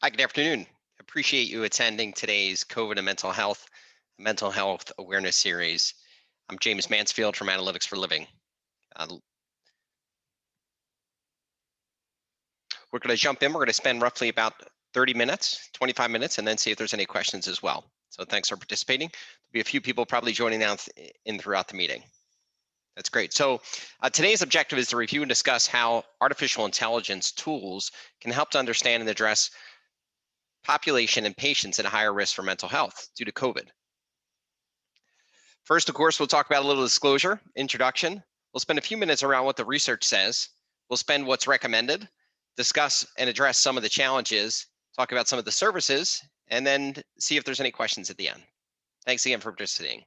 Hi, good afternoon. Appreciate you attending today's COVID and mental health awareness series. I'm James Mansfield from Analytics for Living. Uh, we're going to jump in. We're going to spend roughly about 30 minutes, 25 minutes, and then see if there's any questions as well. So thanks for participating. There'll be a few people probably joining now in throughout the meeting. That's great. So today's objective is to review and discuss how artificial intelligence tools can help to understand and address population and patients at higher risk for mental health due to COVID. First, of course, we'll talk about a little disclosure, introduction. We'll spend a few minutes around what the research says. We'll spend what's recommended, discuss and address some of the challenges, talk about some of the services, and then see if there's any questions at the end. Thanks again for participating.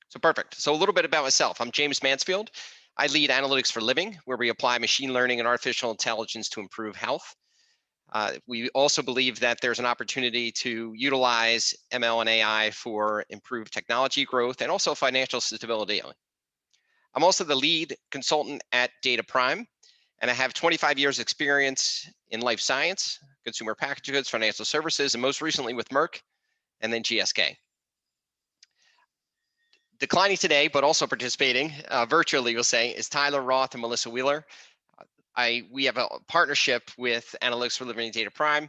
So perfect. So a little bit about myself. I'm James Mansfield. I lead Analytics for Living, where we apply machine learning and artificial intelligence to improve health. We also believe that there's an opportunity to utilize ML and AI for improved technology growth and also financial stability. I'm also the lead consultant at Data Prime, and I have 25 years experience in life science, consumer packaged goods, financial services, and most recently with Merck and then GSK. Declining today, but also participating virtually, we'll say, is Tyler Roth and Melissa Wheeler. We have a partnership with Analytics for Living and Data Prime.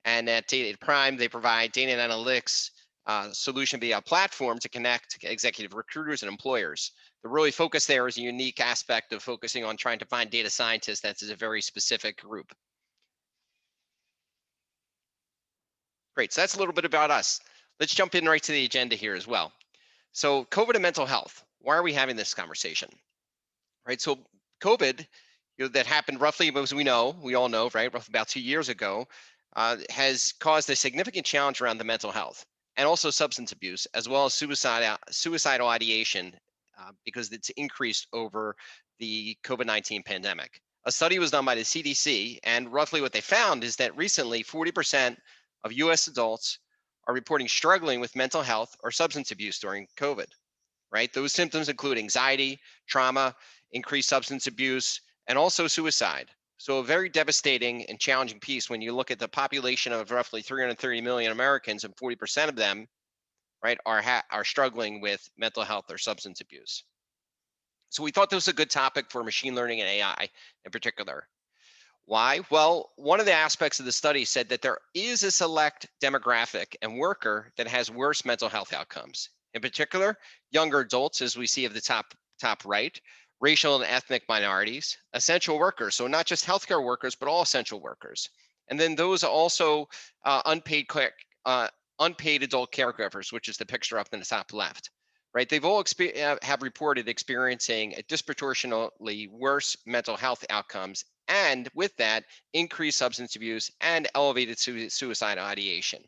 And at Data Prime, they provide data and analytics solution via a platform to connect executive recruiters and employers. The really focus there is a unique aspect of focusing on trying to find data scientists. That is a very specific group. Great, so that's a little bit about us. Let's jump in right to the agenda here as well. So COVID and mental health, why are we having this conversation? Right, so COVID, that happened roughly, as we all know, right, roughly about 2 years ago, has caused a significant challenge around the mental health and also substance abuse, as well as suicidal ideation, because it's increased over the COVID-19 pandemic. A study was done by the CDC, and roughly what they found is that recently 40% of US adults are reporting struggling with mental health or substance abuse during COVID, right? Those symptoms include anxiety, trauma, increased substance abuse, and also suicide. So a very devastating and challenging piece when you look at the population of roughly 330 million Americans, and 40% of them, right, are struggling with mental health or substance abuse. So we thought this was a good topic for machine learning and AI in particular. Why? Well, one of the aspects of the study said that there is a select demographic and worker that has worse mental health outcomes. In particular, younger adults, as we see of the top right, racial and ethnic minorities, essential workers, so not just healthcare workers, but all essential workers. And then those also unpaid adult caregivers, which is the picture up in the top left, right? They've all have reported experiencing a disproportionately worse mental health outcomes, and with that, increased substance abuse and elevated suicidal ideation.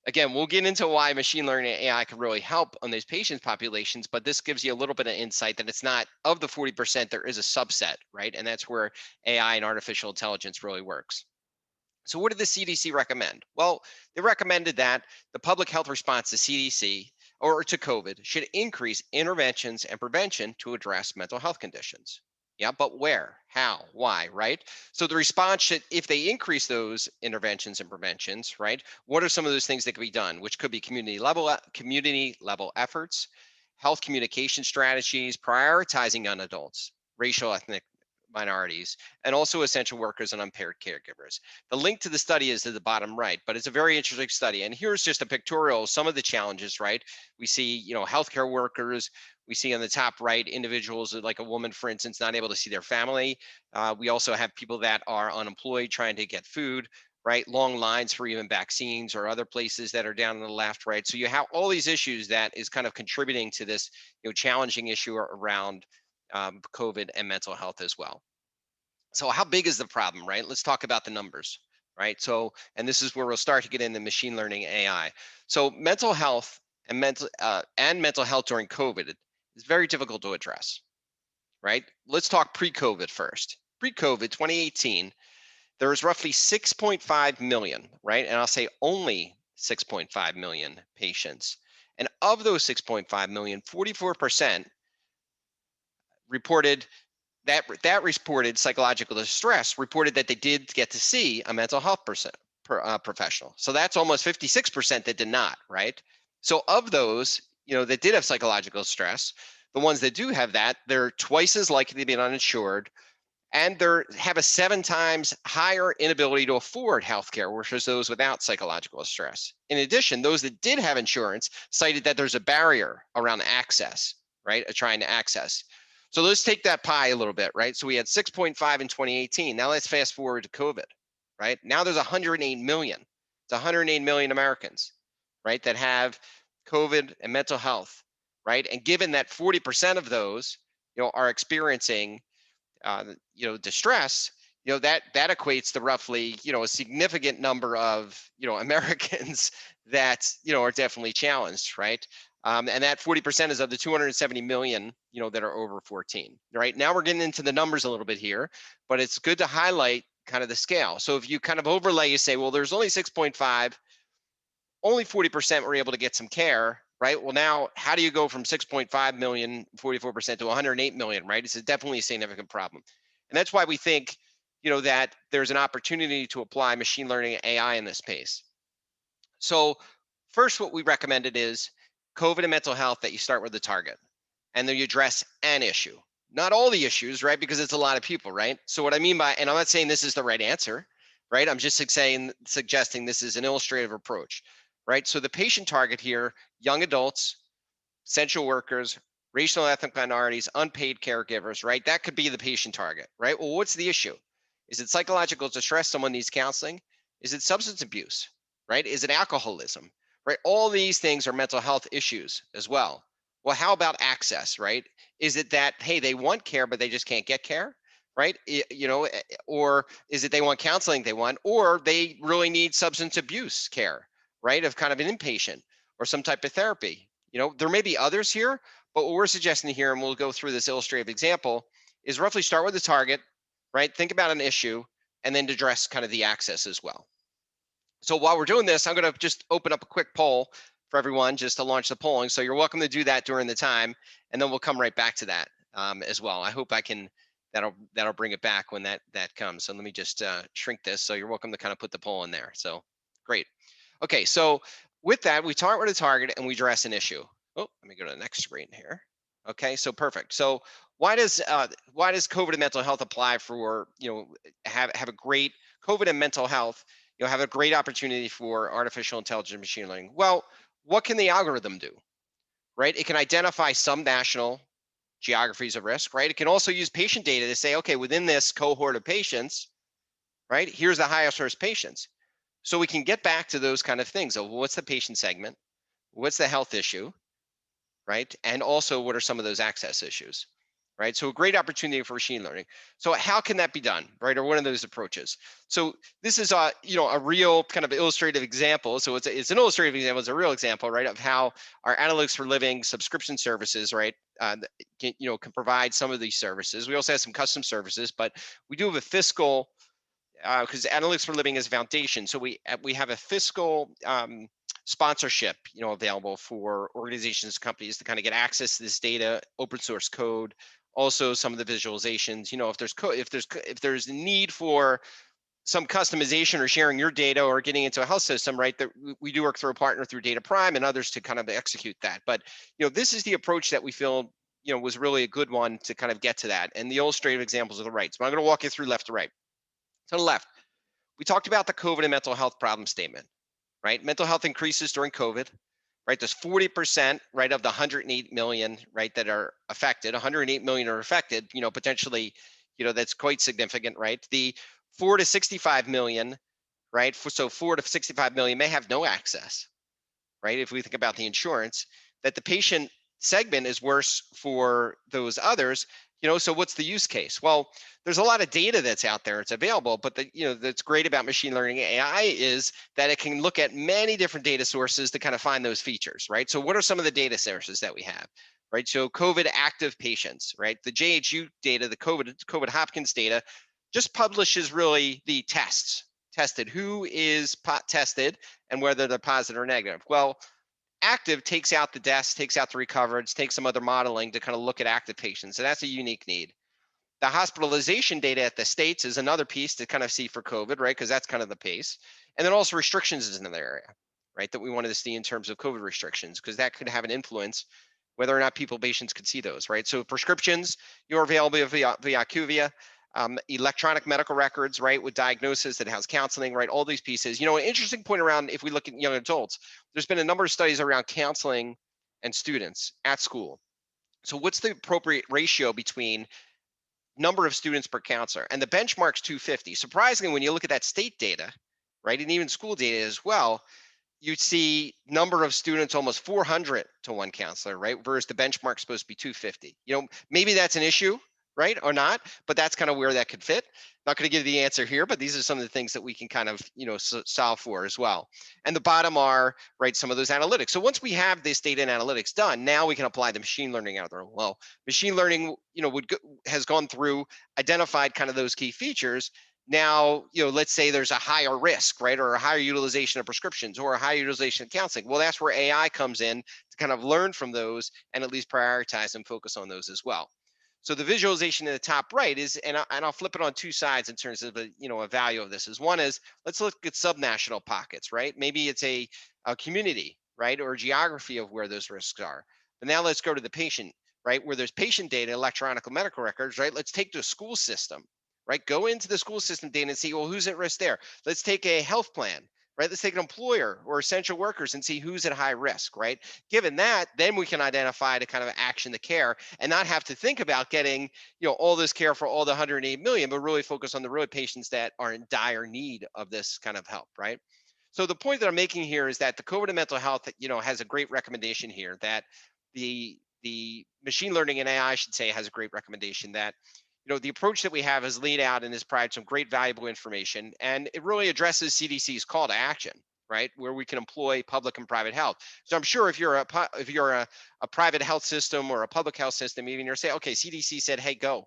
Again, we'll get into why machine learning and AI can really help on these patient populations, but this gives you a little bit of insight that it's not of the 40%, there is a subset, right? And that's where AI and artificial intelligence really works. So what did the CDC recommend? Well, they recommended that the public health response to CDC or to COVID should increase interventions and prevention to address mental health conditions. Yeah, but where, how, why, right? So the response should, if they increase those interventions and preventions, right, what are some of those things that can be done, which could be community level efforts, health communication strategies, prioritizing young adults, racial, ethnic minorities, and also essential workers and unpaid caregivers. The link to the study is at the bottom right, but it's a very interesting study. And here's just a pictorial of some of the challenges, right? We see, healthcare workers. We see on the top right, individuals like a woman, for instance, not able to see their family. We also have people that are unemployed trying to get food, right? Long lines for even vaccines or other places that are down on the left, right? So you have all these issues that is kind of contributing to this, challenging issue around COVID and mental health as well. So how big is the problem, right? Let's talk about the numbers, right? So, and this is where we'll start to get into machine learning AI. So mental health and mental health during COVID is very difficult to address, right? Let's talk pre-COVID first. Pre-COVID, 2018, there was roughly 6.5 million, right? And I'll say only 6.5 million patients. And of those 6.5 million, 44% reported that reported psychological distress, reported that they did get to see a mental health professional. So that's almost 56% that did not, right? So of those, that did have psychological stress, the ones that do have that, they're twice as likely to be uninsured, and they have a 7 times higher inability to afford healthcare versus those without psychological stress. In addition, those that did have insurance cited that there's a barrier around access, right? Trying to access. So let's take that pie a little bit, right? So we had 6.5 in 2018. Now let's fast forward to COVID, right? Now there's 108 million. It's 108 million Americans, right, that have COVID and mental health, right? And given that 40% of those, are experiencing distress, that equates to roughly, a significant number of, Americans that, are definitely challenged, right? And that 40% is of the 270 million, that are over 14, right? Now we're getting into the numbers a little bit here, but it's good to highlight kind of the scale. So if you kind of overlay, you say, well, there's only 6.5, only 40% were able to get some care, right? Well, now how do you go from 6.5 million, 44% to 108 million, right? It's definitely a significant problem. And that's why we think, that there's an opportunity to apply machine learning and AI in this space. So first, what we recommended is COVID and mental health, that you start with the target and then you address an issue, not all the issues, right? Because it's a lot of people, right? So what I mean by, and I'm not saying this is the right answer, right? I'm just suggesting this is an illustrative approach, right? So the patient target here, young adults, essential workers, racial ethnic minorities, unpaid caregivers, right? That could be the patient target, right? Well, what's the issue? Is it psychological distress? Someone needs counseling? Is it substance abuse, right? Is it alcoholism, right? All these things are mental health issues as well. Well, how about access, right? Is it that, hey, they want care, but they just can't get care, right? Or is it they want counseling or they really need substance abuse care, right? Of kind of an inpatient or some type of therapy. There may be others here, but what we're suggesting here, and we'll go through this illustrative example, is roughly start with the target, right? Think about an issue and then address kind of the access as well. So while we're doing this, I'm going to just open up a quick poll for everyone just to launch the polling. So you're welcome to do that during the time, and then we'll come right back to that as well. I hope I can, that'll bring it back when that comes. So let me just shrink this. So you're welcome to kind of put the poll in there. So great. Okay, so with that, we start with a target and we address an issue. Oh, let me go to the next screen here. Okay, so perfect. So why does COVID and mental health apply for, have a great COVID and mental health, have a great opportunity for artificial intelligence machine learning? Well, what can the algorithm do, right? It can identify some national geographies of risk, right? It can also use patient data to say, okay, within this cohort of patients, right, here's the highest risk patients. So we can get back to those kind of things. So what's the patient segment? What's the health issue, right? And also, what are some of those access issues, right? So a great opportunity for machine learning. So how can that be done, right? Or one of those approaches. So this is a real kind of illustrative example. So it's an illustrative example. It's a real example, right, of how our Analytics for Living subscription services, right, can provide some of these services. We also have some custom services, but we do have a fiscal, because Analytics for Living is a foundation. So we have a fiscal sponsorship, available for organizations, companies to kind of get access to this data, open source code, also some of the visualizations. If there's a need for some customization or sharing your data or getting into a health system, right, that we do work through a partner through Data Prime and others to kind of execute that. But this is the approach that we feel was really a good one to kind of get to that. And the illustrative examples are the right. So I'm going to walk you through left to right. To the left, we talked about the COVID and mental health problem statement, right? Mental health increases during COVID, right? There's 40%, right, of the 108 million, right, that are affected. 108 million are affected, potentially, that's quite significant, right? The 4 to 65 million, right? So 4 to 65 million may have no access, right? If we think about the insurance, that the patient segment is worse for those others, so what's the use case? Well, there's a lot of data that's out there, it's available, but that's great about machine learning AI is that it can look at many different data sources to kind of find those features, right? So what are some of the data sources that we have, right? So COVID active patients, right? The JHU data, the COVID Hopkins data just publishes really the tested, who is tested and whether they're positive or negative. Well, active takes out the deaths, takes out the recovered, takes some other modeling to kind of look at active patients. So that's a unique need. The hospitalization data at the states is another piece to kind of see for COVID, right? Because that's kind of the pace. And then also restrictions is another area, right? That we wanted to see in terms of COVID restrictions, because that could have an influence whether or not patients could see those, right? So prescriptions, you're available via IQVIA, electronic medical records, right, with diagnosis that has counseling, right, all these pieces. An interesting point around, if we look at young adults, there's been a number of studies around counseling and students at school. So what's the appropriate ratio between number of students per counselor? And the benchmark's 250. Surprisingly, when you look at that state data, right, and even school data as well, you'd see number of students almost 400 to one counselor, right? Whereas the benchmark's supposed to be 250. Maybe that's an issue, right, or not, but that's kind of where that could fit. Not going to give you the answer here, but these are some of the things that we can kind of, solve for as well. And the bottom are, right, some of those analytics. So once we have this data and analytics done, now we can apply the machine learning out there. Well, machine learning, has gone through, identified kind of those key features. Now, let's say there's a higher risk, right, or a higher utilization of prescriptions or a higher utilization of counseling. Well, that's where AI comes in to kind of learn from those and at least prioritize and focus on those as well. So the visualization in the top right is, and I'll flip it on two sides in terms of a value of this. Is one is, let's look at subnational pockets, right? Maybe it's a community, right, or geography of where those risks are. But now let's go to the patient, right, where there's patient data, electronic medical records, right? Let's take the school system, right? Go into the school system data and see, well, who's at risk there? Let's take a health plan, right? Let's take an employer or essential workers and see who's at high risk, right? Given that, then we can identify to kind of action the care and not have to think about getting, all this care for all the 108 million, but really focus on the real patients that are in dire need of this kind of help, right? So the point that I'm making here is that the COVID and mental health, has a great recommendation here, that the machine learning and AI, I should say, has a great recommendation that the approach that we have is laid out and has provided some great valuable information, and it really addresses CDC's call to action, right, where we can employ public and private health. So I'm sure if you're a private health system or a public health system, even you're saying, okay, CDC said, hey, go,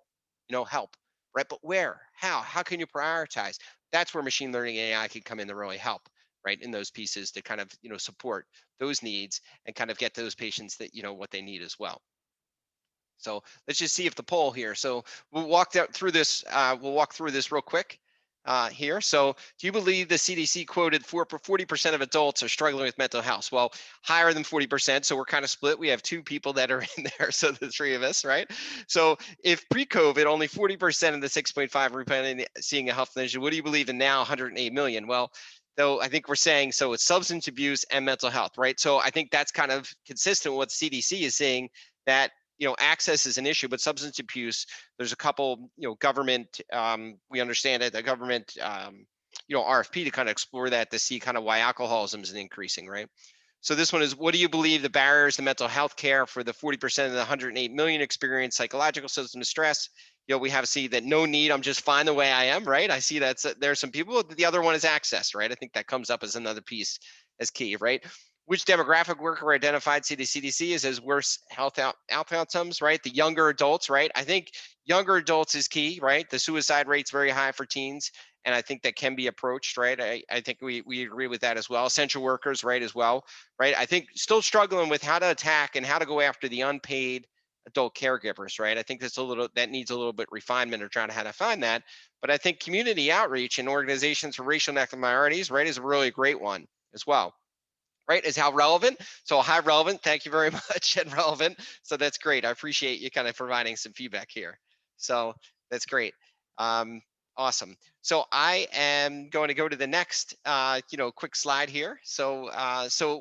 help, right? But where, how can you prioritize? That's where machine learning and AI can come in to really help, right, in those pieces to kind of support those needs and kind of get those patients that what they need as well. So let's just see if the poll here. So we'll walk through this. We'll walk through this real quick here. So do you believe the CDC quoted 40% of adults are struggling with mental health? Well, higher than 40%. So we're kind of split. We have two people that are in there. So the three of us, right? So if pre-COVID, only 40% of the 6.5 reported seeing a health clinician, what do you believe in now 108 million? Well, though I think we're saying, so it's substance abuse and mental health, right? So I think that's kind of consistent with what CDC is saying, that access is an issue, but substance abuse, there's a couple, government, we understand it, the government, RFP to kind of explore that to see kind of why alcoholism is increasing, right? So this one is, what do you believe the barriers to mental health care for the 40% of the 108 million experience psychological symptoms of stress? We have to see that no need, I'm just fine the way I am, right? I see that there's some people. The other one is access, right? I think that comes up as another piece as key, right? Which demographic worker identified the CDC as worse health outcomes, right? The younger adults, right? I think younger adults is key, right? The suicide rate's very high for teens, and I think that can be approached, right? I think we agree with that as well. Essential workers, right, as well, right? I think still struggling with how to attack and how to go after the unpaid adult caregivers, right? I think that needs a little bit refinement or trying to how to find that. But I think community outreach and organizations for racial and ethnic minorities, right, is a really great one as well, right? Is how relevant. So high relevant. Thank you very much. And relevant. So that's great. I appreciate you kind of providing some feedback here. So that's great. Awesome. So I am going to go to the next, quick slide here. So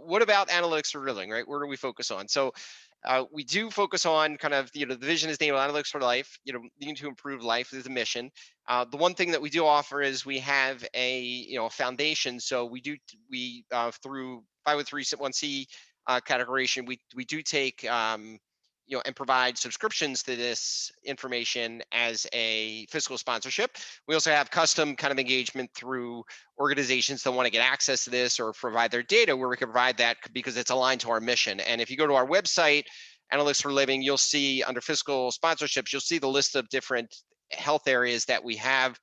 what about analytics for living, right? Where do we focus on? So we do focus on kind of, the vision is named analytics for life, needing to improve life is the mission. The one thing that we do offer is we have a, foundation. So we through 503(c) categorization, we do take, and provide subscriptions to this information as a fiscal sponsorship. We also have custom kind of engagement through organizations that want to get access to this or provide their data, where we can provide that because it's aligned to our mission. And if you go to our website, Analytics for Living, you'll see under fiscal sponsorships, you'll see the list of different health areas that we have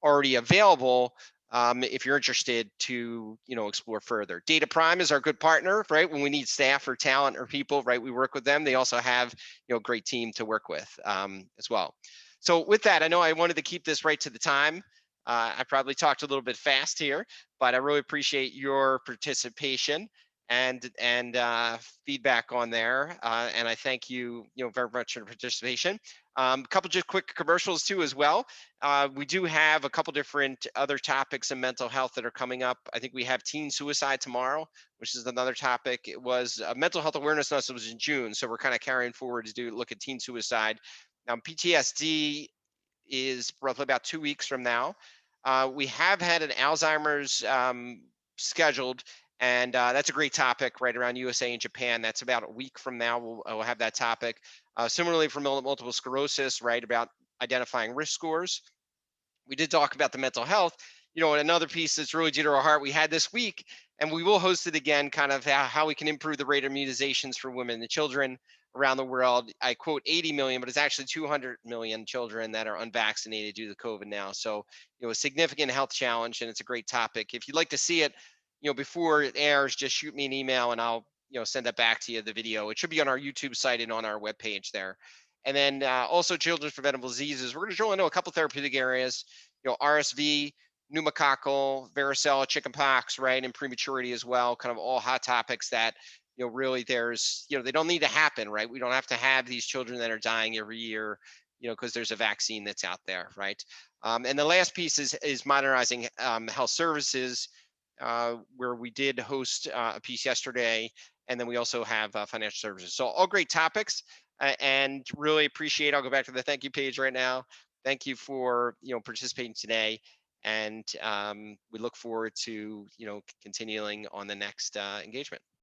already available, if you're interested to explore further. Data Prime is our good partner, right? When we need staff or talent or people, right, we work with them. They also have great team to work with, as well. So with that, I know I wanted to keep this right to the time. I probably talked a little bit fast here, but I really appreciate your participation and feedback on there. And I thank you, very much for your participation. A couple just quick commercials too as well. We do have a couple different other topics in mental health that are coming up. I think we have teen suicide tomorrow, which is another topic. It was mental health awareness month. It was in June, so we're kind of carrying forward to look at teen suicide. PTSD is roughly about 2 weeks from now. We have had an Alzheimer's scheduled, and that's a great topic right around USA and Japan. That's about a week from now. We'll have that topic. Similarly, for multiple sclerosis, right, about identifying risk scores. We did talk about the mental health, and another piece that's really dear to our heart we had this week, and we will host it again, kind of how we can improve the rate of immunizations for women and children around the world. I quote 80 million, but it's actually 200 million children that are unvaccinated due to COVID now. So, a significant health challenge, and it's a great topic. If you'd like to see it, before it airs, just shoot me an email and I'll, send that back to you, the video. It should be on our YouTube site and on our webpage there. And then also children's preventable diseases. We're going to drill into a couple therapeutic areas, RSV, pneumococcal, varicella, chickenpox, right, and prematurity as well. Kind of all hot topics that, really there's, they don't need to happen, right? We don't have to have these children that are dying every year, because there's a vaccine that's out there, right? And the last piece is modernizing health services, where we did host a piece yesterday, and then we also have financial services. So all great topics, and really appreciate. I'll go back to the thank you page right now. Thank you for participating today, and we look forward to continuing on the next engagement.